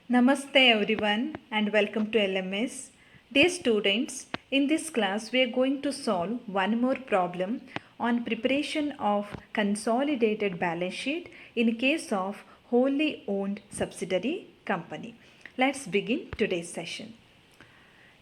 Namaste everyone and welcome to LMS. Dear students, in this class we are going to solve one more problem on preparation of consolidated balance sheet in case of wholly owned subsidiary company. Let's begin today's session.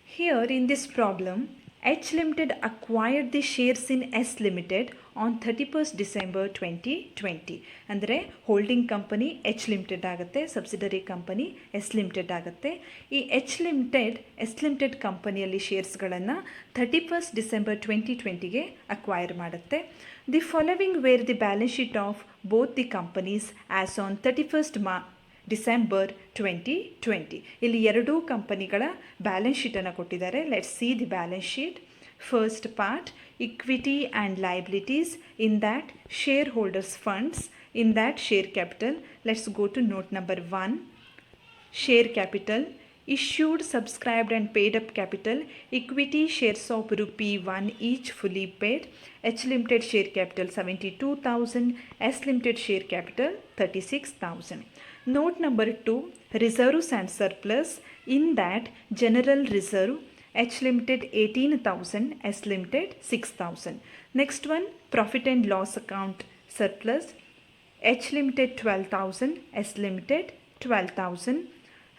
Here in this problem, H Limited acquired the shares in S Limited on 31st December 2020. ಅಂದರೆ holding company H limited ಆಗುತ್ತೆ, subsidiary company S limited ಆಗುತ್ತೆ. ಈ H limited ಕಂಪನಿಯಲ್ಲಿ ಶೇರ್ಸ್ಗಳನ್ನು 31st December 2020ಗೆ acquire ಮಾಡುತ್ತೆ. The following were the balance sheet of both the companies as on 31st December 2020. ಇಲ್ಲಿ ಎರಡೂ ಕಂಪನಿಗಳ ಬ್ಯಾಲೆನ್ಸ್ ಶೀಟನ್ನು ಕೊಟ್ಟಿದ್ದಾರೆ. Let's see the balance sheet. First part, equity and liabilities. In that shareholders funds. In that share capital. Let's go to note number 1. Share capital. Issued, subscribed and paid up capital. Equity shares of ₹1 each fully paid. H Limited share capital 72,000. S Limited share capital 36,000. Note number 2, reserves and surplus. In that general reserve, H Limited 18,000, S Limited 6,000. Next one, profit and loss account surplus. H Limited 12,000, S Limited 12,000.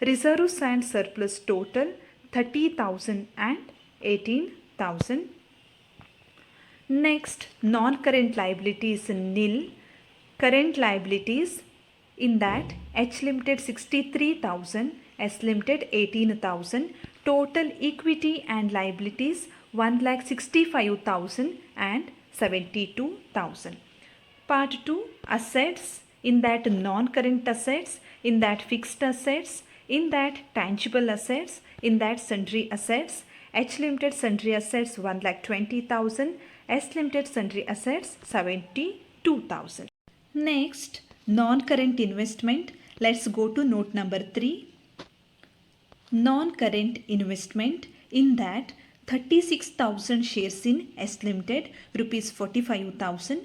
Reserves and surplus total 30,000 and 18,000. Next, non-current liabilities nil. Current liabilities, in that H Limited 63,000, S Limited 18,000. Total equity and liabilities 1,65,000 and 72,000. Part 2, assets. In that non-current assets, in that fixed assets, in that tangible assets, in that sundry assets. H Limited sundry assets 1,20,000, S Limited sundry assets 72,000. Next, non-current investment. Let's go to note number 3. Non-current investment. In that 36,000 shares in S Limited, rupees 45,000.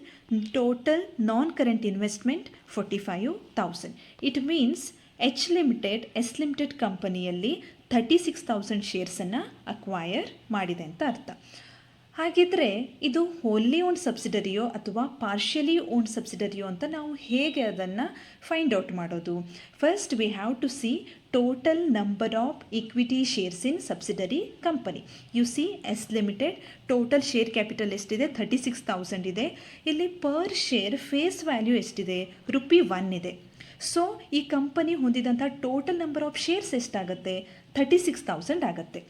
Total non-current investment 45,000. It means H limited S limited ಕಂಪನಿಯಲ್ಲಿ 36,000 ಶೇರ್ಸನ್ನು acquire ಮಾಡಿದೆ ಅಂತ ಅರ್ಥ. ಹಾಗಿದ್ರೆ ಇದು ಹೋಲಿ own ಸಬ್ಸಿಡರಿಯೋ ಅಥವಾ partially own ಸಬ್ಸಿಡರಿಯೋ ಅಂತ ನಾವು ಹೇಗೆ ಅದನ್ನು ಫೈಂಡ್ ಔಟ್ ಮಾಡೋದು? First we have to see total number of equity shares in subsidiary company. You see S limited total share capital ಎಷ್ಟಿದೆ? 36,000 ಇದೆ. ಇಲ್ಲಿ ಪರ್ ಶೇರ್ ಫೇಸ್ ವ್ಯಾಲ್ಯೂ ಎಷ್ಟಿದೆ? ₹1 ಇದೆ. ಸೊ ಈ ಕಂಪನಿ ಹೊಂದಿದಂಥ ಟೋಟಲ್ ನಂಬರ್ ಆಫ್ ಶೇರ್ಸ್ ಎಷ್ಟಾಗುತ್ತೆ? 36,000 ಆಗುತ್ತೆ.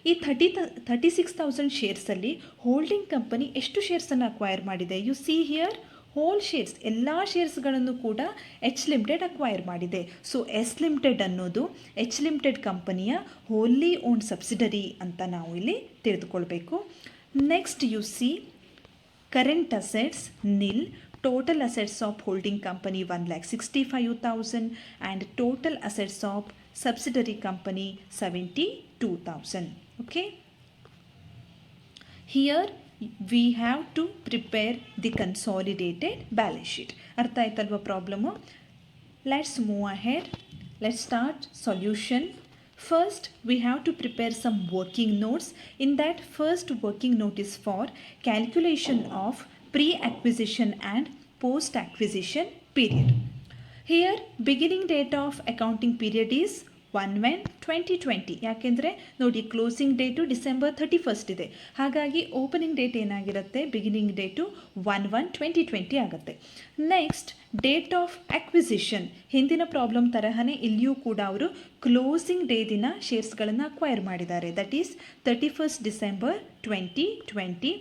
ಈ 36,000 ಶೇರ್ಸಲ್ಲಿ ಹೋಲ್ಡಿಂಗ್ ಕಂಪನಿ ಎಷ್ಟು ಶೇರ್ಸನ್ನು ಅಕ್ವೈರ್ ಮಾಡಿದೆ? You see here whole shares, ಎಲ್ಲ ಶೇರ್ಸ್ಗಳನ್ನು ಕೂಡ ಎಚ್ ಲಿಮಿಟೆಡ್ ಅಕ್ವೈರ್ ಮಾಡಿದೆ. ಸೊ ಎಸ್ ಲಿಮಿಟೆಡ್ ಅನ್ನೋದು ಎಚ್ ಲಿಮಿಟೆಡ್ ಕಂಪನಿಯ ಹೋಲಿ ಓನ್ ಸಬ್ಸಿಡರಿ ಅಂತ ನಾವು ಇಲ್ಲಿ ತಿಳಿದುಕೊಳ್ಬೇಕು. Next you see current assets nil. Total assets of holding company 1,65,000 and total assets of subsidiary company 72,000. Okay. Here we have to prepare the consolidated balance sheet. Artha aitalva problem? Let's move ahead. Let's start solution. First, we have to prepare some working notes. In that, first working note is for calculation of pre-acquisition and post-acquisition period. Here, beginning date of accounting period is 1/1/2020. ಯಾಕೆಂದರೆ ನೋಡಿ, closing date December 31st ಇದೆ. ಹಾಗಾಗಿ opening date ಏನಾಗಿರುತ್ತೆ? Beginning date 1/1/2020 ಆಗುತ್ತೆ. Next, date of acquisition. ಹಿಂದಿನ problem ತರಹನೇ ಇಲ್ಲಿಯೂ ಕೂಡ ಅವರು ಕ್ಲೋಸಿಂಗ್ ಡೇ ದಿನ ಶೇರ್ಸ್ಗಳನ್ನು ಅಕ್ವೈರ್ ಮಾಡಿದ್ದಾರೆ. That is 31st December 2020.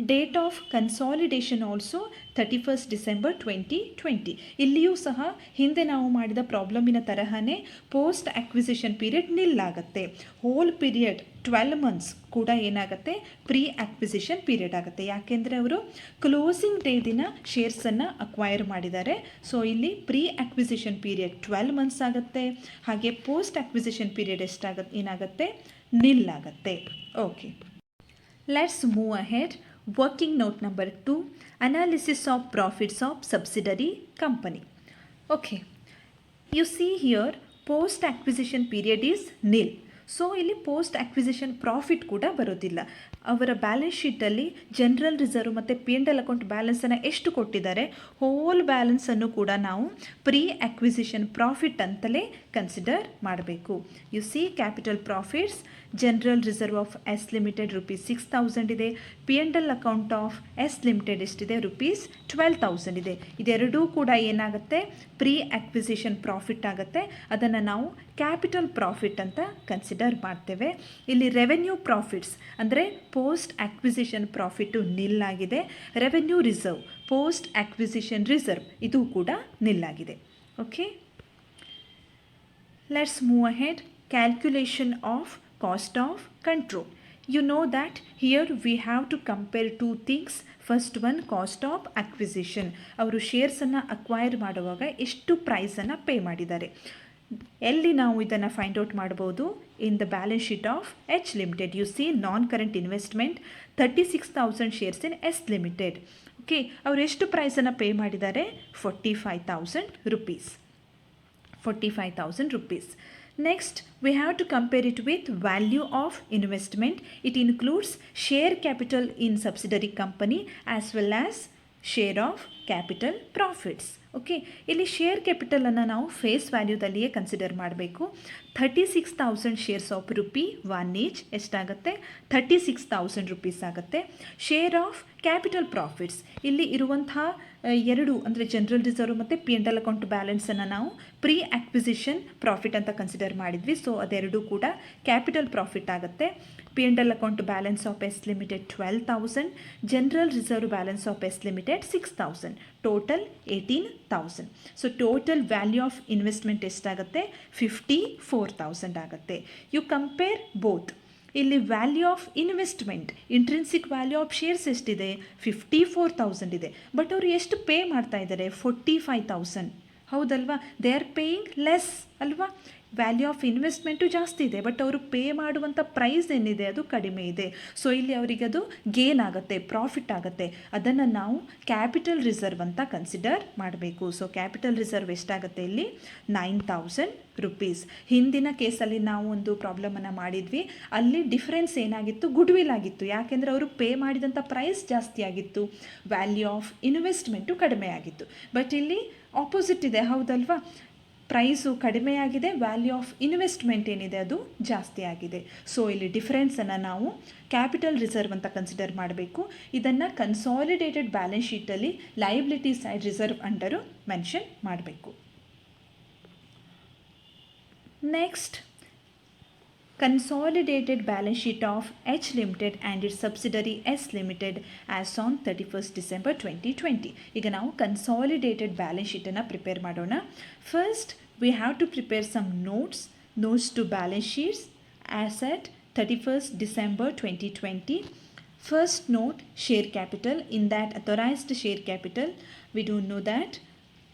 Date of consolidation also 31st December 2020. ಇಲ್ಲಿಯೂ ಸಹ ಹಿಂದೆ ನಾವು ಮಾಡಿದ ಪ್ರಾಬ್ಲಮಿನ ತರಹನೇ ಪೋಸ್ಟ್ ಅಕ್ವಿಸಿಷನ್ ಪೀರಿಯಡ್ ನಿಲ್ ಆಗುತ್ತೆ. ಹೋಲ್ ಪೀರಿಯಡ್ 12 months ಕೂಡ ಏನಾಗುತ್ತೆ? ಪ್ರೀ ಅಕ್ವಿಸಿಷನ್ ಪೀರಿಯಡ್ ಆಗುತ್ತೆ. ಯಾಕೆಂದರೆ ಅವರು ಕ್ಲೋಸಿಂಗ್ ಡೇ ದಿನ ಶೇರ್ಸನ್ನು ಅಕ್ವೈರ್ ಮಾಡಿದ್ದಾರೆ. ಸೊ ಇಲ್ಲಿ ಪ್ರೀ ಅಕ್ವಿಸಿಷನ್ ಪೀರಿಯಡ್ 12 months ಆಗುತ್ತೆ. ಹಾಗೆ ಪೋಸ್ಟ್ ಅಕ್ವಿಸಿಷನ್ ಪೀರಿಯಡ್ ಏನಾಗುತ್ತೆ? ನಿಲ್ ಆಗುತ್ತೆ. Okay, let's move ahead. Working note number 2, analysis of profits of subsidiary company. Okay, you see here post acquisition period is nil. So ಇಲ್ಲಿ post acquisition profit ಕೂಡ ಬರೋದಿಲ್ಲ. ಅವರ balance ಶೀಟಲ್ಲಿ general reserve ಮತ್ತು P N L account ಬ್ಯಾಲೆನ್ಸನ್ನು ಎಷ್ಟು ಕೊಟ್ಟಿದ್ದಾರೆ, whole ಬ್ಯಾಲೆನ್ಸನ್ನು ಕೂಡ ನಾವು ಪ್ರೀ ಆಕ್ವಿಸಿಷನ್ ಪ್ರಾಫಿಟ್ ಅಂತಲೇ ಕನ್ಸಿಡರ್ ಮಾಡಬೇಕು. You see capital profits, general reserve of S limited ₹6,000 ಇದೆ, P N L account of S limited ಎಷ್ಟಿದೆ, ₹12,000 ಇದೆ. ಇದೆರಡೂ ಕೂಡ ಏನಾಗುತ್ತೆ, ಪ್ರೀ ಆಕ್ವಿಸಿಷನ್ ಪ್ರಾಫಿಟ್ ಆಗುತ್ತೆ. ಅದನ್ನು ನಾವು ಕ್ಯಾಪಿಟಲ್ ಪ್ರಾಫಿಟ್ ಅಂತ ಕನ್ಸಿಡರ್ ಮಾಡ್ತೇವೆ. ಇಲ್ಲಿ ರೆವೆನ್ಯೂ ಪ್ರಾಫಿಟ್ಸ್ ಅಂದರೆ ಪೋಸ್ಟ್ ಆಕ್ವಿಸಿಷನ್ ಪ್ರಾಫಿಟ್ಟು ನಿಲ್ ಆಗಿದೆ. Revenue reserve, post acquisition reserve ಇದು ಕೂಡ ನಿಲ್ ಆಗಿದೆ. Okay, let's move ahead. Calculation of cost of control. You know that here we have to compare two things. First one, cost of acquisition. ಅವರು ಶೇರ್ಸನ್ನು acquire ಮಾಡುವಾಗ ಎಷ್ಟು ಪ್ರೈಸನ್ನು pay ಮಾಡಿದ್ದಾರೆ. ಎಲ್ಲಿ ನಾವು ಇದನ್ನು ಫೈಂಡ್ ಔಟ್ ಮಾಡ್ಬೋದು, in the balance sheet of H limited. You see non current investment 36,000 shares in S limited. Okay, ಅವರು ಎಷ್ಟು ಪ್ರೈಸನ್ನು ಪೇ ಮಾಡಿದ್ದಾರೆ, ₹45,000. 45,000 rupees. Next, we have to compare it with value of investment. It includes share capital in subsidiary company as well as share of capital profits. Okay, ಇಲ್ಲಿ share ಕ್ಯಾಪಿಟಲನ್ನು ನಾವು face ವ್ಯಾಲ್ಯೂದಲ್ಲಿಯೇ consider ಮಾಡಬೇಕು. 36,000 shares of ₹1 each ಎಷ್ಟಾಗುತ್ತೆ, ₹36,000 ಆಗುತ್ತೆ. Share of capital profits, ಇಲ್ಲಿ ಇರುವಂತಹ ಎರಡು ಅಂದರೆ general reserve ಮತ್ತು ಪಿ ಎನ್ ಎಲ್ ಅಕೌಂಟ್ ಬ್ಯಾಲೆನ್ಸನ್ನು ನಾವು ಪ್ರೀ ಆಕ್ವಿಸಿಷನ್ ಪ್ರಾಫಿಟ್ ಅಂತ ಕನ್ಸಿಡರ್ ಮಾಡಿದ್ವಿ. ಸೊ ಅದೆರಡೂ ಕೂಡ ಕ್ಯಾಪಿಟಲ್ ಪ್ರಾಫಿಟ್ ಆಗುತ್ತೆ. P N L account balance of S limited 12,000, general reserve balance of S limited 6,000, total 18,000. So total value of investment ಎಷ್ಟಾಗುತ್ತೆ, 54,000 ಆಗುತ್ತೆ. You compare both. ಇಲ್ಲಿ value of investment, intrinsic value of shares ಎಷ್ಟಿದೆ, 54,000 ಇದೆ. But ಅವರು ಎಷ್ಟು pay ಮಾಡ್ತಾ ಇದ್ದಾರೆ, 45,000. ಹೌದಲ್ವಾ, ದೇ ಆರ್ ಪೇಯಿಂಗ್ ಲೆಸ್ ಅಲ್ವಾ. ವ್ಯಾಲ್ಯೂ ಆಫ್ ಇನ್ವೆಸ್ಟ್ಮೆಂಟು ಜಾಸ್ತಿ ಇದೆ, ಬಟ್ ಅವರು ಪೇ ಮಾಡುವಂಥ ಪ್ರೈಸ್ ಏನಿದೆ ಅದು ಕಡಿಮೆ ಇದೆ. ಸೊ ಇಲ್ಲಿ ಅವರಿಗೆ ಅದು ಗೇನ್ ಆಗುತ್ತೆ, ಪ್ರಾಫಿಟ್ ಆಗುತ್ತೆ. ಅದನ್ನು ನಾವು ಕ್ಯಾಪಿಟಲ್ ರಿಸರ್ವ್ ಅಂತ ಕನ್ಸಿಡರ್ ಮಾಡಬೇಕು. ಸೊ ಕ್ಯಾಪಿಟಲ್ ರಿಸರ್ವ್ ಎಷ್ಟಾಗುತ್ತೆ ಇಲ್ಲಿ, ₹9,000. ಹಿಂದಿನ ಕೇಸಲ್ಲಿ ನಾವು ಒಂದು ಪ್ರಾಬ್ಲಮನ್ನು ಮಾಡಿದ್ವಿ. ಅಲ್ಲಿ ಡಿಫ್ರೆನ್ಸ್ ಏನಾಗಿತ್ತು, ಗುಡ್ ವಿಲ್ ಆಗಿತ್ತು. ಯಾಕೆಂದರೆ ಅವರು ಪೇ ಮಾಡಿದಂಥ ಪ್ರೈಸ್ ಜಾಸ್ತಿ ಆಗಿತ್ತು, ವ್ಯಾಲ್ಯೂ ಆಫ್ ಇನ್ವೆಸ್ಟ್ಮೆಂಟು ಕಡಿಮೆ ಆಗಿತ್ತು. ಬಟ್ ಇಲ್ಲಿ ಆಪೋಸಿಟ್ ಇದೆ, ಹೌದಲ್ವಾ. ಪ್ರೈಸು ಕಡಿಮೆ ಆಗಿದೆ, ವ್ಯಾಲ್ಯೂ ಆಫ್ ಇನ್ವೆಸ್ಟ್ಮೆಂಟ್ ಏನಿದೆ ಅದು ಜಾಸ್ತಿ ಆಗಿದೆ. ಸೊ ಇಲ್ಲಿ ಡಿಫರೆನ್ಸನ್ನು ನಾವು ಕ್ಯಾಪಿಟಲ್ ರಿಸರ್ವ್ ಅಂತ ಕನ್ಸಿಡರ್ ಮಾಡಬೇಕು. ಇದನ್ನು ಕನ್ಸಾಲಿಡೇಟೆಡ್ ಬ್ಯಾಲೆನ್ಸ್ ಶೀಟಲ್ಲಿ liability side reserve under mention ಮಾಡಬೇಕು. Next, consolidated balance sheet of H Limited and its subsidiary S Limited as on 31st December 2020. ಈಗ ನಾವು consolidated balance sheet ಅನ್ನು ಪ್ರಿಪೇರ್ ಮಾಡೋಣ. First, we have to prepare some notes to balance sheets as at 31st December 2020. First note, share capital. In that authorized share capital, we do know that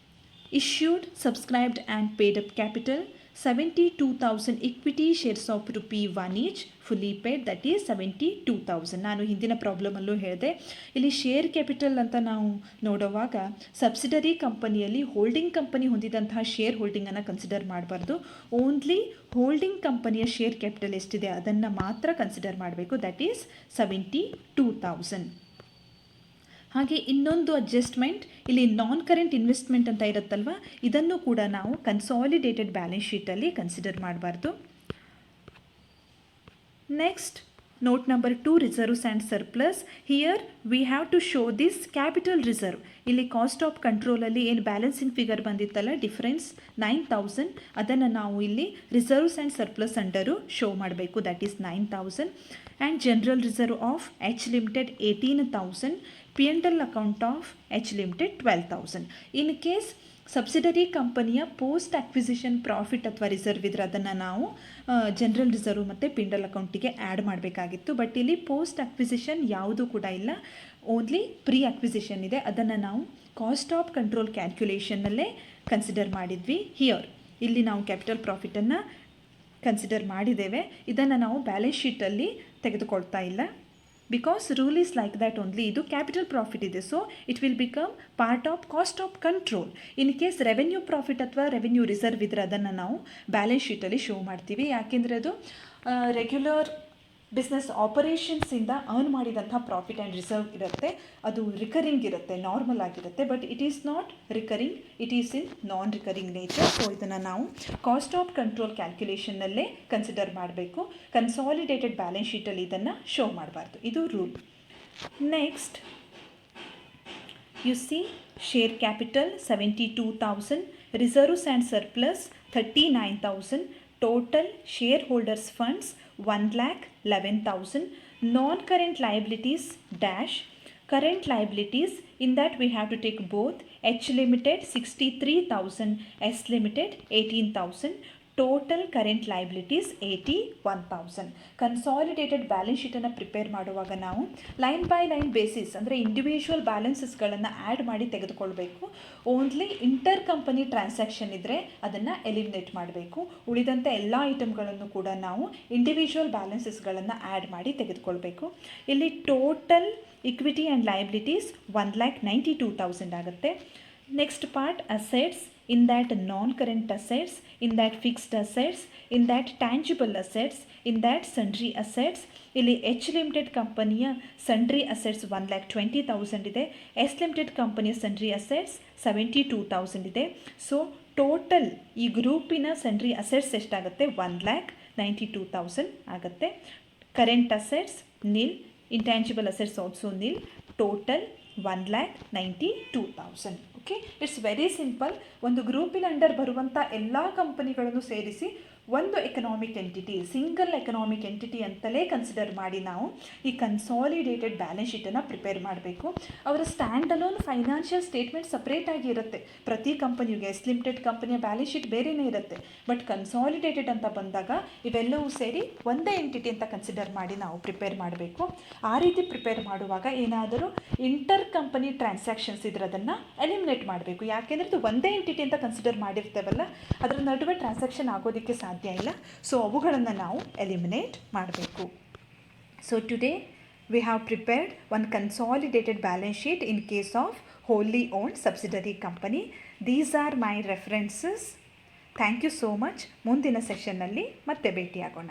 issued, subscribed and paid up capital 72,000 equity shares of ₹1 each fully paid, that is 72,000. ನಾನು ಹಿಂದಿನ ಪ್ರಾಬ್ಲಮಲ್ಲೂ ಹೇಳಿದೆ, ಇಲ್ಲಿ share capital ಅಂತ ನಾವು ನೋಡುವಾಗ subsidiary ಕಂಪನಿಯಲ್ಲಿ holding company ಹೊಂದಿದಂತಹ share ಹೋಲ್ಡಿಂಗನ್ನು consider ಮಾಡಬಾರ್ದು. Only holding ಕಂಪನಿಯ ಶೇರ್ ಕ್ಯಾಪಿಟಲ್ ಎಷ್ಟಿದೆ ಅದನ್ನು ಮಾತ್ರ ಕನ್ಸಿಡರ್ ಮಾಡಬೇಕು, ದಟ್ ಈಸ್ 72,000. ಹಾಗೆ ಇನ್ನೊಂದು ಅಡ್ಜಸ್ಟ್ಮೆಂಟ್, ಇಲ್ಲಿ ನಾನ್ ಕರೆಂಟ್ ಇನ್ವೆಸ್ಟ್ಮೆಂಟ್ ಅಂತ ಇರುತ್ತಲ್ವ, ಇದನ್ನು ಕೂಡ ನಾವು ಕನ್ಸಾಲಿಡೇಟೆಡ್ ಬ್ಯಾಲೆನ್ಸ್ ಶೀಟಲ್ಲಿ ಕನ್ಸಿಡರ್ ಮಾಡಬಾರ್ದು. Next, note number 2, reserves and surplus. Here we have to show this capital reserve. ಇಲ್ಲಿ ಕಾಸ್ಟ್ ಆಫ್ ಕಂಟ್ರೋಲಲ್ಲಿ ಏನು ಬ್ಯಾಲೆನ್ಸಿಂಗ್ ಫಿಗರ್ ಬಂದಿತ್ತಲ್ಲ, ಡಿಫರೆನ್ಸ್ 9,000, ಅದನ್ನು ನಾವು ಇಲ್ಲಿ reserves and surplus under show ಮಾಡಬೇಕು, that is 9,000. And general reserve of H limited 18,000, P N L account of H limited 12,000. In case subsidiary ಕಂಪನಿಯ post acquisition profit ಅಥವಾ reserve ಇದ್ರೆ ಅದನ್ನು ನಾವು ಜನರಲ್ ರಿಸರ್ವ್ ಮತ್ತು ಪಿ ಎನ್ ಎಲ್ ಅಕೌಂಟಿಗೆ add ಮಾಡಬೇಕಾಗಿತ್ತು. But ಇಲ್ಲಿ ಪೋಸ್ಟ್ ಆಕ್ವಿಸಿಷನ್ ಯಾವುದೂ ಕೂಡ ಇಲ್ಲ, ಓನ್ಲಿ ಪ್ರೀ ಆಕ್ವಿಸಿಷನ್ ಇದೆ. ಅದನ್ನು ನಾವು ಕಾಸ್ಟ್ ಆಫ್ ಕಂಟ್ರೋಲ್ ಕ್ಯಾಲ್ಕ್ಯುಲೇಷನ್ನಲ್ಲೇ ಕನ್ಸಿಡರ್ ಮಾಡಿದ್ವಿ. ಹಿಯರ್ ಇಲ್ಲಿ ನಾವು ಕ್ಯಾಪಿಟಲ್ ಪ್ರಾಫಿಟನ್ನು ಕನ್ಸಿಡರ್ ಮಾಡಿದ್ದೇವೆ, ಇದನ್ನು ನಾವು ಬ್ಯಾಲೆನ್ಸ್ ಶೀಟಲ್ಲಿ ತೆಗೆದುಕೊಳ್ತಾ ಇಲ್ಲ. Because rule is like that only. ಇದು ಕ್ಯಾಪಿಟಲ್ ಪ್ರಾಫಿಟ್ ಇದೆ, so it will become part of cost of control. In case revenue profit ಅಥವಾ ರೆವೆನ್ಯೂ ರಿಸರ್ವ್ ಇದ್ರೆ ಅದನ್ನು ನಾವು ಬ್ಯಾಲೆನ್ಸ್ ಶೀಟಲ್ಲಿ ಶೋ ಮಾಡ್ತೀವಿ. ಯಾಕೆಂದರೆ ಅದು ರೆಗ್ಯುಲರ್ ಬಿಸ್ನೆಸ್ ಆಪರೇಷನ್ಸಿಂದ ಅರ್ನ್ ಮಾಡಿದಂಥ ಪ್ರಾಫಿಟ್ ಆ್ಯಂಡ್ ರಿಸರ್ವ್ ಇರುತ್ತೆ. ಅದು ರಿಕರಿಂಗ್ ಇರುತ್ತೆ, ನಾರ್ಮಲ್ ಆಗಿರುತ್ತೆ. But it is not recurring, it is in non recurring nature. So ಇದನ್ನು ನಾವು ಕಾಸ್ಟ್ ಆಫ್ ಕಂಟ್ರೋಲ್ ಕ್ಯಾಲ್ಕ್ಯುಲೇಷನ್ನಲ್ಲೇ ಕನ್ಸಿಡರ್ ಮಾಡಬೇಕು. ಕನ್ಸಾಲಿಡೇಟೆಡ್ ಬ್ಯಾಲೆನ್ಸ್ ಶೀಟಲ್ಲಿ ಇದನ್ನು ಶೋ ಮಾಡಬಾರ್ದು. ಇದು rule. Next you C share capital 72,000, reserves and surplus 39,000, total shareholders funds 1,11,000, non-current liabilities dash, current liabilities, in that we have to take both H limited 63,000, S limited 18,000, total current liabilities 81,000. Consolidated balance ಶೀಟನ್ನು prepare ಮಾಡುವಾಗ ನಾವು line by line basis ಅಂದರೆ individual ಬ್ಯಾಲೆನ್ಸಸ್ಗಳನ್ನು add ಮಾಡಿ ತೆಗೆದುಕೊಳ್ಬೇಕು. Only inter company transaction ಇದ್ದರೆ ಅದನ್ನು eliminate ಮಾಡಬೇಕು. ಉಳಿದಂಥ ಎಲ್ಲ ಐಟಮ್ಗಳನ್ನು ಕೂಡ ನಾವು ಇಂಡಿವಿಜುವಲ್ ಬ್ಯಾಲೆನ್ಸಸ್ಗಳನ್ನು ಆ್ಯಡ್ ಮಾಡಿ ತೆಗೆದುಕೊಳ್ಬೇಕು. ಇಲ್ಲಿ ಟೋಟಲ್ ಇಕ್ವಿಟಿ ಆ್ಯಂಡ್ ಲಯಬಿಲಿಟೀಸ್ 1,92,000 ಆಗುತ್ತೆ. Next part assets, in that non-current assets, in that fixed assets, in that tangible assets, in that sundry assets. ಇಲ್ಲಿ H ಲಿಮಿಟೆಡ್ ಕಂಪನಿಯ ಸನ್ಡ್ರಿ ಅಸೆಟ್ಸ್ 1,20,000 ಇದೆ. ಎಸ್ ಲಿಮಿಟೆಡ್ ಕಂಪನಿಯ sundry assets 72,000 ಇದೆ. So total ಈ ಗ್ರೂಪಿನ sundry assets ಎಷ್ಟಾಗುತ್ತೆ? 1,92,000 ಆಗುತ್ತೆ. Current assets nil, intangible assets also nil. Total 1,92,000. Okay, it's very simple. ಒಂದು ಗ್ರೂಪಿನ ಅಂಡರ್ ಬರುವಂಥ ಎಲ್ಲ ಕಂಪನಿಗಳನ್ನು ಸೇರಿಸಿ ಒಂದು economic entity, single economic entity ಅಂತಲೇ ಕನ್ಸಿಡರ್ ಮಾಡಿ ನಾವು ಈ ಕನ್ಸಾಲಿಡೇಟೆಡ್ ಬ್ಯಾಲೆನ್ಸ್ ಶೀಟನ್ನು ಪ್ರಿಪೇರ್ ಮಾಡಬೇಕು. ಅವರ ಸ್ಟ್ಯಾಂಡ್ ಅಲೋನ್ ಫೈನಾನ್ಷಿಯಲ್ ಸ್ಟೇಟ್ಮೆಂಟ್ ಸಪ್ರೇಟಾಗಿ ಇರುತ್ತೆ ಪ್ರತಿ ಕಂಪನಿಗೆ. ಎಸ್ ಲಿಮಿಟೆಡ್ ಕಂಪನಿಯ ಬ್ಯಾಲೆನ್ಸ್ ಶೀಟ್ ಬೇರೆಯೇ ಇರುತ್ತೆ. ಬಟ್ ಕನ್ಸಾಲಿಡೇಟೆಡ್ ಅಂತ ಬಂದಾಗ ಇವೆಲ್ಲವೂ ಸೇರಿ ಒಂದೇ ಎಂಟಿಟಿ ಅಂತ ಕನ್ಸಿಡರ್ ಮಾಡಿ ನಾವು ಪ್ರಿಪೇರ್ ಮಾಡಬೇಕು. ಆ ರೀತಿ ಪ್ರಿಪೇರ್ ಮಾಡುವಾಗ ಏನಾದರೂ ಇಂಟರ್ ಕಂಪನಿ ಟ್ರಾನ್ಸಾಕ್ಷನ್ಸ್ ಇದ್ರೆ ಅದನ್ನು ಎಲಿಮಿನೇಟ್ ಮಾಡಬೇಕು. ಯಾಕೆಂದರೆ ಇದು ಒಂದೇ ಎಂಟಿಟಿ ಅಂತ ಕನ್ಸಿಡರ್ ಮಾಡಿರ್ತೇವಲ್ಲ, ಅದರ ನಡುವೆ ಟ್ರಾನ್ಸಾಕ್ಷನ್ ಆಗೋದಕ್ಕೆ ಸಾಧ್ಯ ಇಲ್ಲ. ಸೊ ಅವುಗಳನ್ನು ನಾವು ಎಲಿಮಿನೇಟ್ ಮಾಡಬೇಕು. So today we have prepared one consolidated balance sheet in case of wholly owned subsidiary company. These are my references. Thank you so much. ಮುಂದಿನ ಸೆಷನ್ನಲ್ಲಿ ಮತ್ತೆ ಭೇಟಿಯಾಗೋಣ.